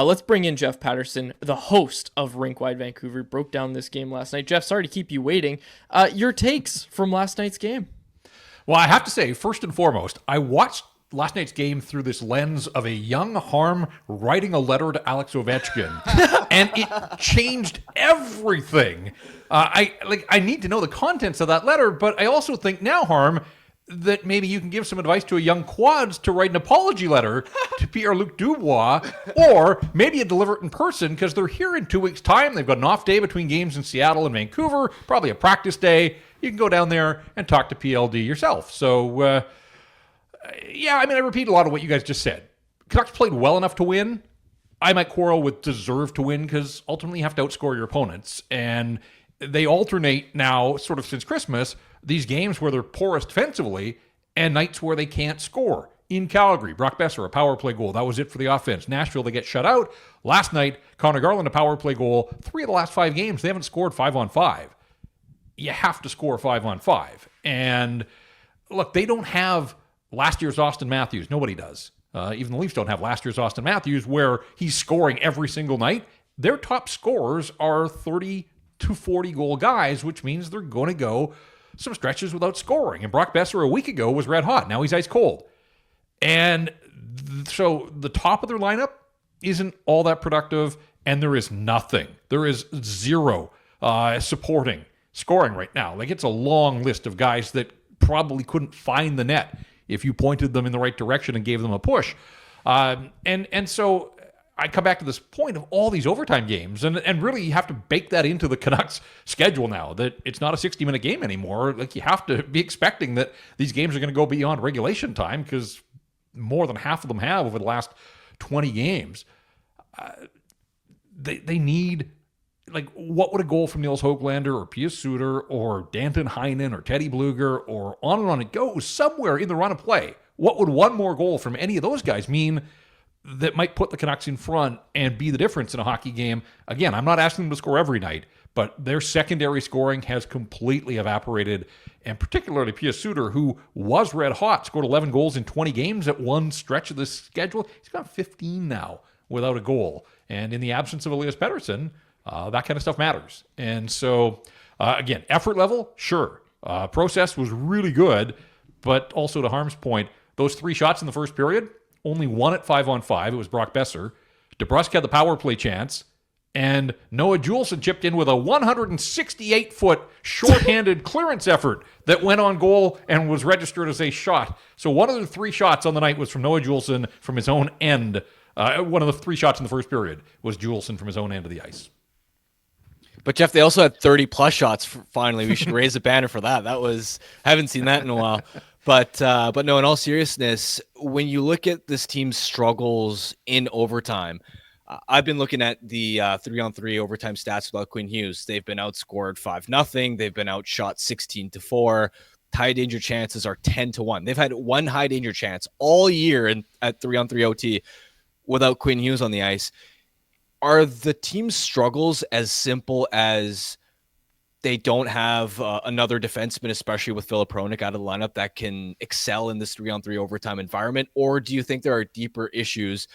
Let's bring in Jeff Paterson, the host of Rink Wide Vancouver. Broke down this game last night. Jeff, sorry to keep you waiting. Your takes from last night's game. Well, I have to say, first and foremost, I watched last night's game through this lens of a young Harm writing a letter to Alex Ovechkin, and it changed everything. I need to know the contents of that letter, but I also think now, Harm, that maybe you can give some advice to a young Quads to write an apology letter to Pierre-Luc Dubois, or maybe you deliver it in person because they're here in 2 weeks' time. They've got an off day between games in Seattle and Vancouver, probably a practice day. You can go down there and talk to PLD yourself. So, I repeat a lot of what you guys just said. Canucks played well enough to win. I might quarrel with deserve to win because ultimately you have to outscore your opponents. And they alternate now, sort of since Christmas, these games where they're poorest defensively and nights where they can't score. In Calgary, Brock Boeser, a power play goal. That was it for the offense. Nashville, they get shut out. Last night, Connor Garland, a power play goal. 3 of the last 5 games, they haven't scored 5-on-5. You have to score 5-on-5. And look, they don't have last year's Austin Matthews. Nobody does. Even the Leafs don't have last year's Austin Matthews where he's scoring every single night. Their top scorers are 30 to 40 goal guys, which means they're going to go some stretches without scoring. And Brock Boeser a week ago was red hot. Now he's ice cold. And so the top of their lineup isn't all that productive, and there is nothing. There is zero supporting scoring right now. Like, it's a long list of guys that probably couldn't find the net if you pointed them in the right direction and gave them a push. And so I come back to this point of all these overtime games, and really you have to bake that into the Canucks schedule now, that it's not a 60-minute game anymore. Like, you have to be expecting that these games are going to go beyond regulation time because more than half of them have over the last 20 games. They need... Like, what would a goal from Nils Höglander or Pius Suter or Danton Heinen or Teddy Bluger or on it goes somewhere in the run of play? What would one more goal from any of those guys mean that might put the Canucks in front and be the difference in a hockey game? Again, I'm not asking them to score every night, but their secondary scoring has completely evaporated, and particularly Pius Suter, who was red hot, scored 11 goals in 20 games at one stretch of the schedule. He's got 15 now without a goal. And in the absence of Elias Pettersson, that kind of stuff matters. And so, again, effort level, sure. Process was really good, but also to Harm's point, those 3 shots in the first period, only one at 5-on-5. It was Brock Boeser. DeBrusk had the power play chance, and Noah Juleson chipped in with a 168-foot shorthanded clearance effort that went on goal and was registered as a shot. So one of the 3 shots on the night was from Noah Juleson from his own end. One of the 3 shots in the first period was Juleson from his own end of the ice. But Jeff, they also had 30-plus shots. Finally, we should raise a banner for that. Haven't seen that in a while. But no, in all seriousness, when you look at this team's struggles in overtime, I've been looking at the 3-on-3 overtime stats without Quinn Hughes. They've been outscored 5-0. They've been outshot 16-4. High danger chances are 10-1. They've had one high danger chance all year at 3-on-3 OT without Quinn Hughes on the ice. Are the team's struggles as simple as they don't have another defenseman, especially with Filip Hronek out of the lineup, that can excel in this 3-on-3 overtime environment? Or do you think there are deeper issues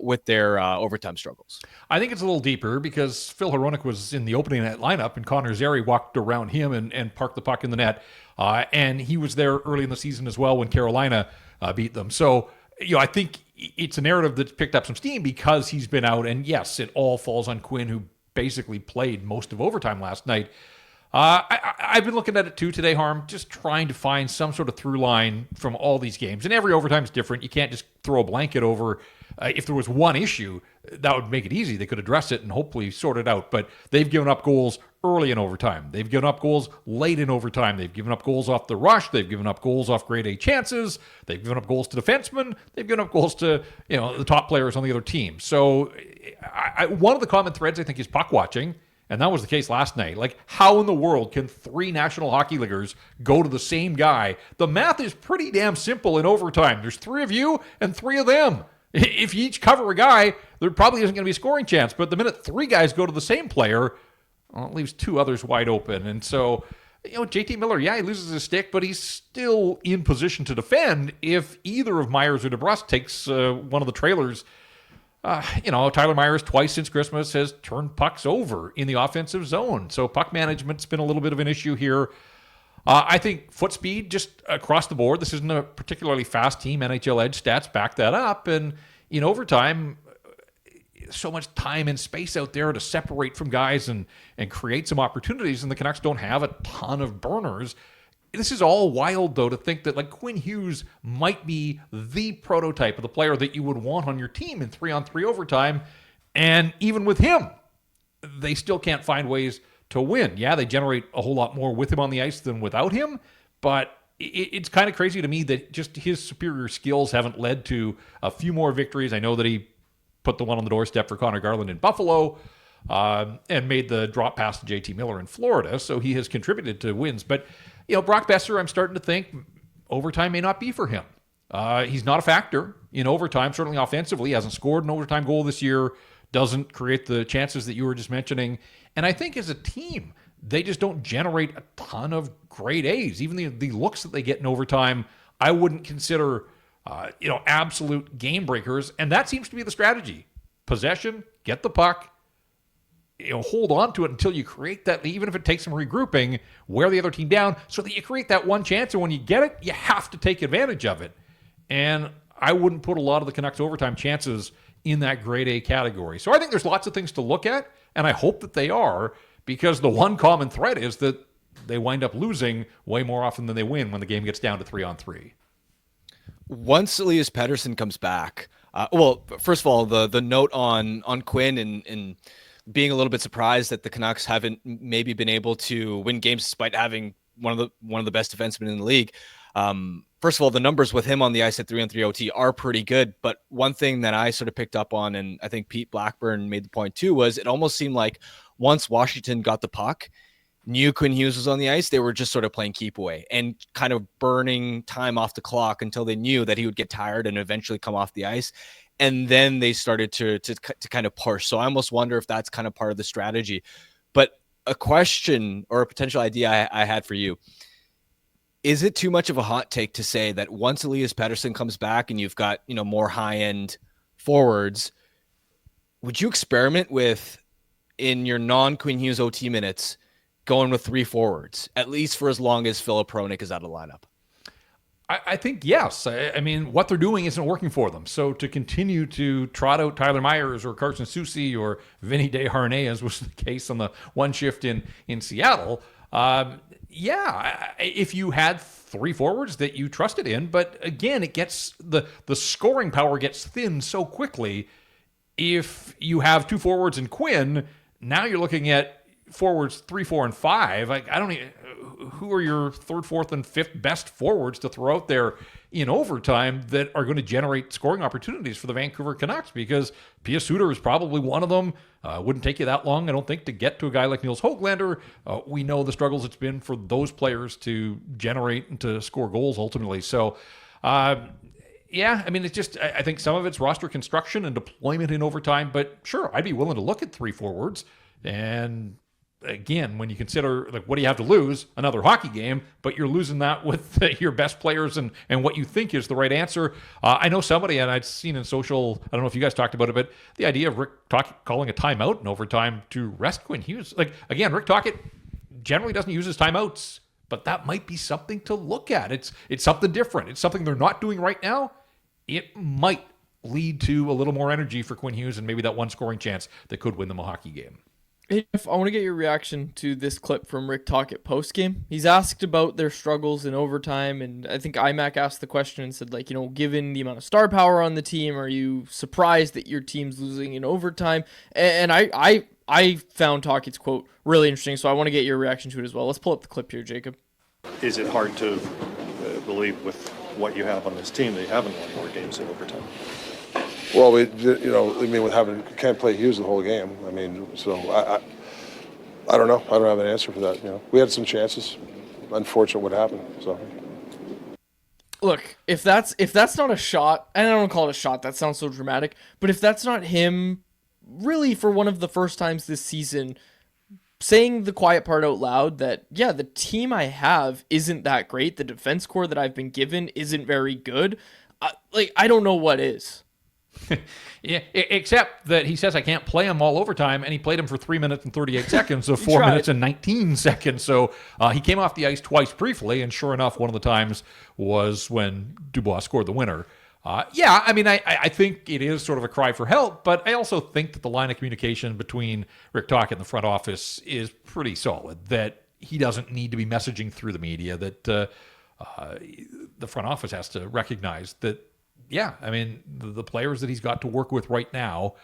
with their overtime struggles? I think it's a little deeper because Phil Hronek was in the opening net lineup and Connor Zary walked around him and parked the puck in the net. And he was there early in the season as well when Carolina beat them. So, I think it's a narrative that's picked up some steam because he's been out. And yes, it all falls on Quinn, who basically played most of overtime last night. I've been looking at it too today, Harm, just trying to find some sort of through line from all these games. And every overtime is different. You can't just throw a blanket over. If there was one issue, that would make it easy. They could address it and hopefully sort it out. But they've given up goals early in overtime. They've given up goals late in overtime. They've given up goals off the rush. They've given up goals off grade A chances. They've given up goals to defensemen. They've given up goals to the top players on the other team. So one of the common threads, I think, is puck watching. And that was the case last night. Like, how in the world can 3 National Hockey Leaguers go to the same guy? The math is pretty damn simple in overtime. There's 3 of you and 3 of them. If you each cover a guy, there probably isn't going to be a scoring chance. But the minute 3 guys go to the same player, well, it leaves 2 others wide open. And so, JT Miller, he loses his stick, but he's still in position to defend if either of Myers or DeBrusk takes one of the trailers. Tyler Myers twice since Christmas has turned pucks over in the offensive zone. So puck management's been a little bit of an issue here. I think foot speed just across the board. This isn't a particularly fast team. NHL Edge stats back that up. And in overtime, so much time and space out there to separate from guys and create some opportunities. And the Canucks don't have a ton of burners. This is all wild, though, to think that like Quinn Hughes might be the prototype of the player that you would want on your team in 3-on-3 overtime. And even with him, they still can't find ways to win. Yeah, they generate a whole lot more with him on the ice than without him, but it's kind of crazy to me that just his superior skills haven't led to a few more victories. I know that he put the one on the doorstep for Connor Garland in Buffalo and made the drop pass to JT Miller in Florida, so he has contributed to wins. But, Brock Boeser, I'm starting to think overtime may not be for him. He's not a factor in overtime, certainly offensively. He hasn't scored an overtime goal this year, doesn't create the chances that you were just mentioning. And I think as a team, they just don't generate a ton of grade A's. Even the looks that they get in overtime, I wouldn't consider, absolute game breakers. And that seems to be the strategy. Possession, get the puck, hold on to it until you create that, even if it takes some regrouping, wear the other team down so that you create that one chance. And when you get it, you have to take advantage of it. And I wouldn't put a lot of the Canucks overtime chances in that grade A category. So I think there's lots of things to look at, and I hope that they are, because the one common thread is that they wind up losing way more often than they win when the game gets down to 3-on-3. Once Elias Paterson comes back, first of all, the note on Quinn and being a little bit surprised that the Canucks haven't maybe been able to win games despite having one of the best defensemen in the league. First of all, the numbers with him on the ice at 3-on-3 OT are pretty good. But one thing that I sort of picked up on, and I think Pete Blackburn made the point too, was it almost seemed like once Washington got the puck, knew Quinn Hughes was on the ice, they were just sort of playing keep away and kind of burning time off the clock until they knew that he would get tired and eventually come off the ice. And then they started to kind of push. So I almost wonder if that's kind of part of the strategy. But a question or a potential idea I had for you. Is it too much of a hot take to say that once Elias Pettersson comes back and you've got, more high-end forwards, would you experiment with, in your non-Quinn Hughes OT minutes, going with 3 forwards, at least for as long as Filip Hronek is out of the lineup? I think yes. I mean, what they're doing isn't working for them. So to continue to trot out Tyler Myers or Carson Soucy or Vinny Desharnais, as was the case on the one shift in Seattle, if you had 3 forwards that you trusted in, but again, it gets the scoring power gets thin so quickly. If you have 2 forwards and Quinn, now you're looking at forwards 3, 4, and 5. I don't even, who are your 3rd, 4th, and 5th best forwards to throw out there in overtime that are going to generate scoring opportunities for the Vancouver Canucks? Because Pia Suter is probably one of them. Wouldn't take you that long, I don't think, to get to a guy like Niels Höglander. We know the struggles it's been for those players to generate and to score goals ultimately. So, it's just, I think some of it's roster construction and deployment in overtime. But sure, I'd be willing to look at 3 forwards. And again, when you consider, like, what do you have to lose? Another hockey game, but you're losing that with your best players and what you think is the right answer. I know somebody, and I'd seen in social, I don't know if you guys talked about it, but the idea of Rick Tocchet calling a timeout in overtime to rest Quinn Hughes. Like, again, Rick Tocchet generally doesn't use his timeouts, but that might be something to look at. It's something different. It's something they're not doing right now. It might lead to a little more energy for Quinn Hughes and maybe that one scoring chance that could win them a hockey game. Hey, Jeff, I want to get your reaction to this clip from Rick Tocchet postgame. He's asked about their struggles in overtime, and I think IMAC asked the question and said, given the amount of star power on the team, are you surprised that your team's losing in overtime? And I found Tocchet's quote really interesting, so I want to get your reaction to it as well. Let's pull up the clip here, Jacob. Is it hard to believe with what you have on this team that you haven't won more games in overtime? Well, with can't play Hughes the whole game. I don't know. I don't have an answer for that. We had some chances. Unfortunate what happened. So, look, if that's not a shot, and I don't call it a shot, that sounds so dramatic, but if that's not him, really for one of the first times this season, saying the quiet part out loud that, yeah, the team I have isn't that great. The defense core that I've been given isn't very good. I don't know what is. Yeah, except that he says I can't play him all overtime, and he played him for 3 minutes and 38 seconds, so 4 tried. minutes and 19 seconds. So he came off the ice twice briefly, and sure enough, one of the times was when Dubois scored the winner. Yeah, I mean, I think it is sort of a cry for help, but I also think that the line of communication between Rick Tocchet and the front office is pretty solid, that he doesn't need to be messaging through the media, that the front office has to recognize that, yeah, I mean, the players that he's got to work with right now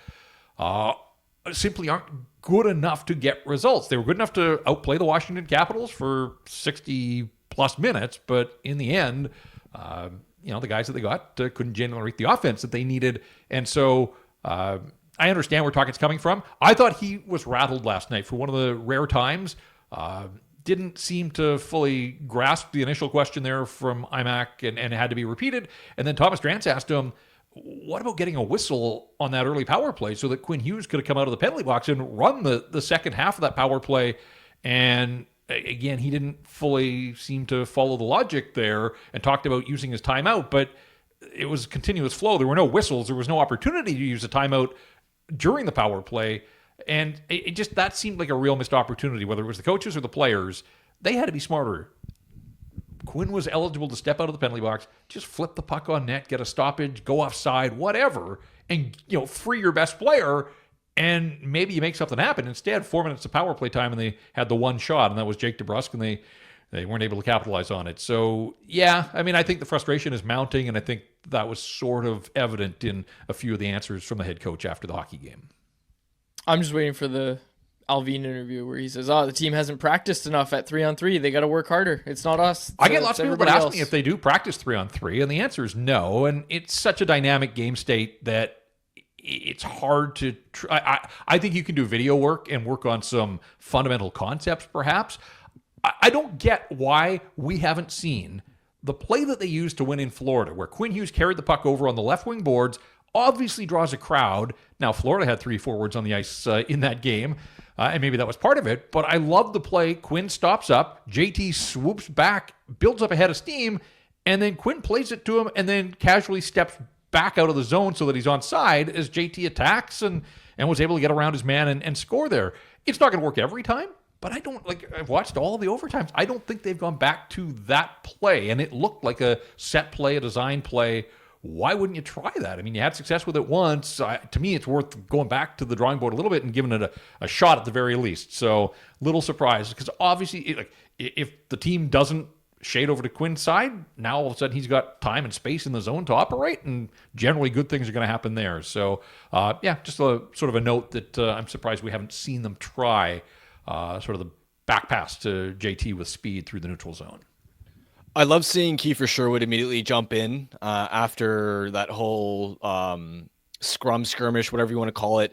simply aren't good enough to get results. They were good enough to outplay the Washington Capitals for 60-plus minutes, but in the end, the guys that they got couldn't generate the offense that they needed. And so I understand where Tocchet's coming from. I thought he was rattled last night for one of the rare times. Didn't seem to fully grasp the initial question there from IMAC and it had to be repeated. And then Thomas Drance asked him, what about getting a whistle on that early power play so that Quinn Hughes could have come out of the penalty box and run the second half of that power play? And again, he didn't fully seem to follow the logic there and talked about using his timeout, but it was a continuous flow. There were no whistles. There was no opportunity to use a timeout during the power play. And it just, that seemed like a real missed opportunity, whether it was the coaches or the players. They had to be smarter. Quinn was eligible to step out of the penalty box, just flip the puck on net, get a stoppage, go offside, whatever, and free your best player, and maybe you make something happen. Instead, 4 minutes of power play time, and they had the one shot, and that was Jake DeBrusk, and they weren't able to capitalize on it. So, yeah, I mean, I think the frustration is mounting, and I think that was sort of evident in a few of the answers from the head coach after the hockey game. I'm just waiting for the Alvin interview where he says, the team hasn't practiced enough at 3-on-3. They got to work harder. It's not us. I get lots of people that ask else. me if they do practice 3-on-3, and the answer is no. And it's such a dynamic game state that it's hard to I think you can do video work and work on some fundamental concepts, perhaps. I don't get why we haven't seen the play that they used to win in Florida, where Quinn Hughes carried the puck over on the left wing boards, obviously draws a crowd. Now, Florida had 3 forwards on the ice in that game, and maybe that was part of it, but I love the play. Quinn stops up, JT swoops back, builds up a head of steam, and then Quinn plays it to him and then casually steps back out of the zone so that he's onside as JT attacks and was able to get around his man and score there. It's not going to work every time, but I've watched all the overtimes. I don't think they've gone back to that play, and it looked like a set play, a design play. Why wouldn't you try that? I mean, you had success with it once. To me, it's worth going back to the drawing board a little bit and giving it a shot at the very least. So, little surprise, because obviously, if the team doesn't shade over to Quinn's side, now all of a sudden he's got time and space in the zone to operate, and generally good things are going to happen there. So, just a sort of a note that I'm surprised we haven't seen them try sort of the back pass to JT with speed through the neutral zone. I love seeing Kiefer Sherwood immediately jump in after that whole skirmish, whatever you want to call it,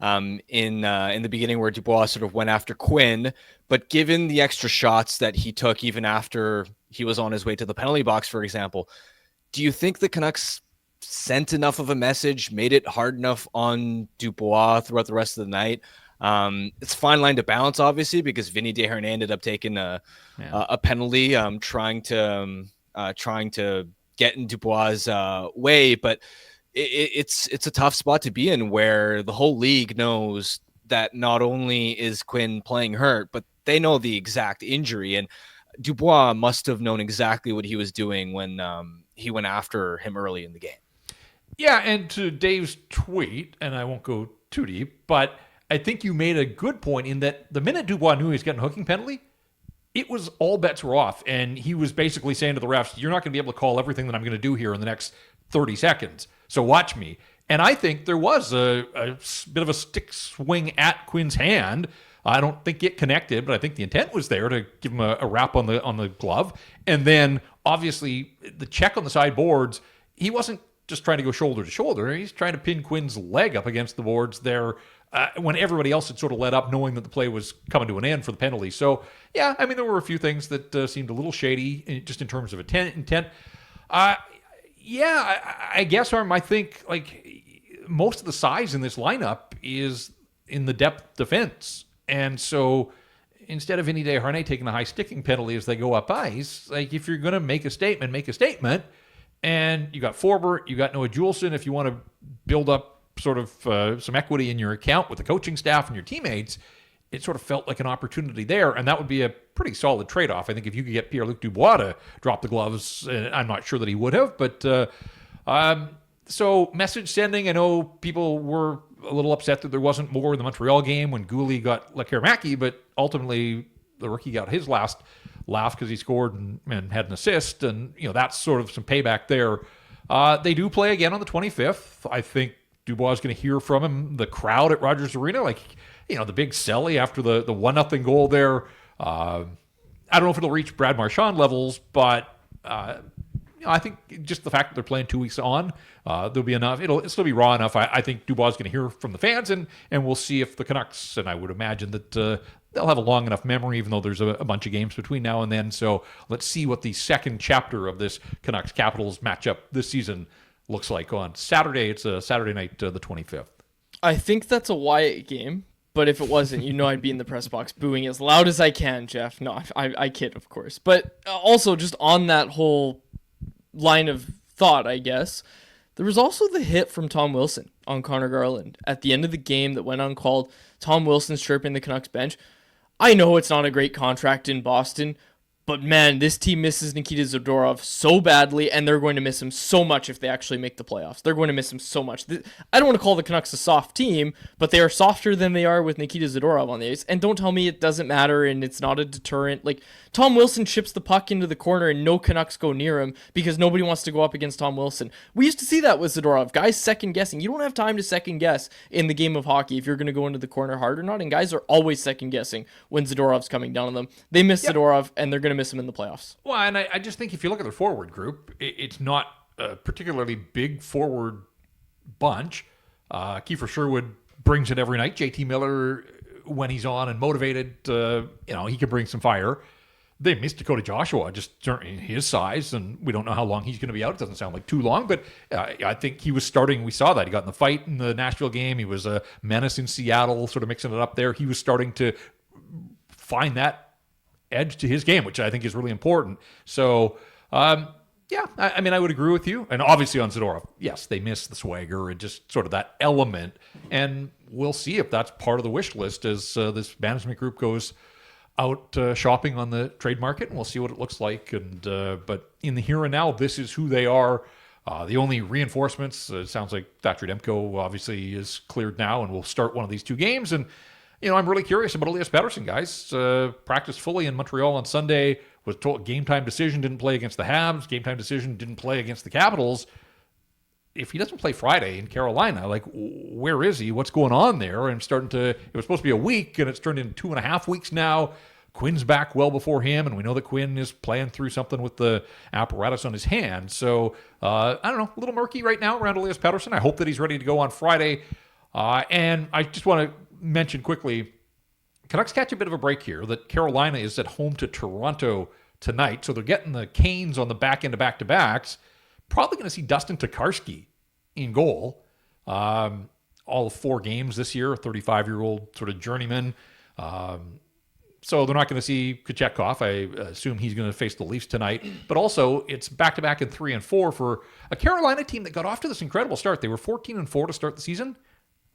in the beginning where Dubois sort of went after Quinn. But given the extra shots that he took even after he was on his way to the penalty box, for example, do you think the Canucks sent enough of a message, made it hard enough on Dubois throughout the rest of the night? It's a fine line to balance, obviously, because Vinny Desharnais ended up taking a penalty, trying to get in Dubois' way. But it's a tough spot to be in, where the whole league knows that not only is Quinn playing hurt, but they know the exact injury. And Dubois must have known exactly what he was doing when he went after him early in the game. Yeah, and to Dave's tweet, and I won't go too deep, but I think you made a good point in that the minute Dubois knew he was getting a hooking penalty, it was all bets were off. And he was basically saying to the refs, you're not going to be able to call everything that I'm going to do here in the next 30 seconds. So watch me. And I think there was a bit of a stick swing at Quinn's hand. I don't think it connected, but I think the intent was there to give him a wrap on the glove. And then obviously the check on the side boards, he wasn't just trying to go shoulder to shoulder. He's trying to pin Quinn's leg up against the boards there when everybody else had sort of let up, knowing that the play was coming to an end for the penalty. So, yeah, I mean, there were a few things that seemed a little shady just in terms of intent. I guess, Arm, I think, most of the size in this lineup is in the depth defense. And so instead of Vinny Desharnais taking a high sticking penalty as they go up ice, if you're going to make a statement, And you got Forbert, you got Noah Juleson. If you want to build up sort of some equity in your account with the coaching staff and your teammates, it sort of felt like an opportunity there, and that would be a pretty solid trade-off. I think if you could get Pierre-Luc Dubois to drop the gloves, I'm not sure that he would have, but so message sending, I know people were a little upset that there wasn't more in the Montreal game when Gouli got Lekarmaki, but ultimately the rookie got his last laugh because he scored and had an assist, and that's sort of some payback there. They do play again on the 25th. I think Dubois is going to hear from him. The crowd at Rogers Arena, the big celly after the 1-0 goal there. I don't know if it'll reach Brad Marchand levels, but I think just the fact that they're playing 2 weeks on, there'll be enough. It'll still be raw enough. I think Dubois is going to hear from the fans, and we'll see if the Canucks, and I would imagine that they'll have a long enough memory, even though there's a bunch of games between now and then. So let's see what the second chapter of this Canucks Capitals matchup this season looks like on Saturday. It's a Saturday night, the 25th. I think that's a Wyatt game. But if it wasn't, I'd be in the press box booing as loud as I can, Jeff. No, I kid, of course. But also, just on that whole line of thought, I guess, there was also the hit from Tom Wilson on Connor Garland at the end of the game that went uncalled. Tom Wilson's chirping the Canucks bench. I know it's not a great contract in Boston, but man, this team misses Nikita Zadorov so badly, and they're going to miss him so much if they actually make the playoffs. They're going to miss him so much. I don't want to call the Canucks a soft team, but they are softer than they are with Nikita Zadorov on the ice. And don't tell me it doesn't matter and it's not a deterrent. Like, Tom Wilson chips the puck into the corner and no Canucks go near him because nobody wants to go up against Tom Wilson. We used to see that with Zadorov. Guys second guessing. You don't have time to second guess in the game of hockey if you're going to go into the corner hard or not. And guys are always second guessing when Zadorov's coming down on them. They miss Zadorov and they're going to miss him in the playoffs. Well, and I just think if you look at their forward group, it's not a particularly big forward bunch. Kiefer Sherwood brings it every night. JT Miller, when he's on and motivated, he can bring some fire. They missed Dakota Joshua, just his size, and we don't know how long he's going to be out. It doesn't sound like too long, but I think he was starting. We saw that. He got in the fight in the Nashville game. He was a menace in Seattle, sort of mixing it up there. He was starting to find that edge to his game, which I think is really important. So, I would agree with you. And obviously on Zadorov, yes, they miss the swagger and just sort of that element. And we'll see if that's part of the wish list as this management group goes out shopping on the trade market, and we'll see what it looks like. And but in the here and now, this is who they are. The only reinforcements, it sounds like Thatcher Demko obviously is cleared now and will start one of these two games. And I'm really curious about Elias Paterson, guys. Practiced fully in Montreal on Sunday, was told game time decision, didn't play against the Habs. Game time decision, didn't play against the Capitals. If he doesn't play Friday in Carolina, where is he? What's going on there? And it was supposed to be a week, and it's turned into 2.5 weeks now. Quinn's back well before him, and we know that Quinn is playing through something with the apparatus on his hand. So, I don't know, a little murky right now around Elias Pettersson. I hope that he's ready to go on Friday. And I just want to mention quickly, Canucks catch a bit of a break here, that Carolina is at home to Toronto tonight. So they're getting the Canes on the back end of back-to-backs. Probably going to see Dustin Tokarski in goal. All 4 games this year, a 35-year-old sort of journeyman. So they're not going to see Kochetkov. I assume he's going to face the Leafs tonight. But also, it's back-to-back in 3 and 4 for a Carolina team that got off to this incredible start. They were 14-4 to start the season.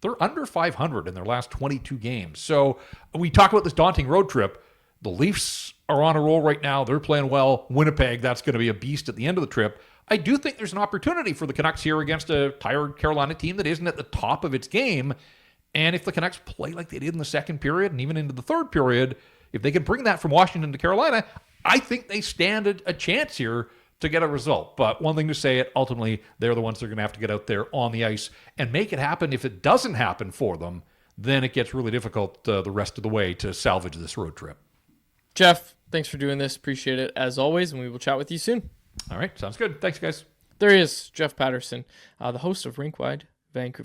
They're under 500 in their last 22 games. So we talk about this daunting road trip. The Leafs are on a roll right now. They're playing well. Winnipeg, that's going to be a beast at the end of the trip. I do think there's an opportunity for the Canucks here against a tired Carolina team that isn't at the top of its game. And if the Canucks play like they did in the second period and even into the third period, if they can bring that from Washington to Carolina, I think they stand a chance here to get a result. But one thing to say it, ultimately, they're the ones that are going to have to get out there on the ice and make it happen. If it doesn't happen for them, then it gets really difficult the rest of the way to salvage this road trip. Jeff, thanks for doing this. Appreciate it as always, and we will chat with you soon. All right, sounds good. Thanks, guys. There he is, Jeff Paterson, the host of Rink Wide Vancouver.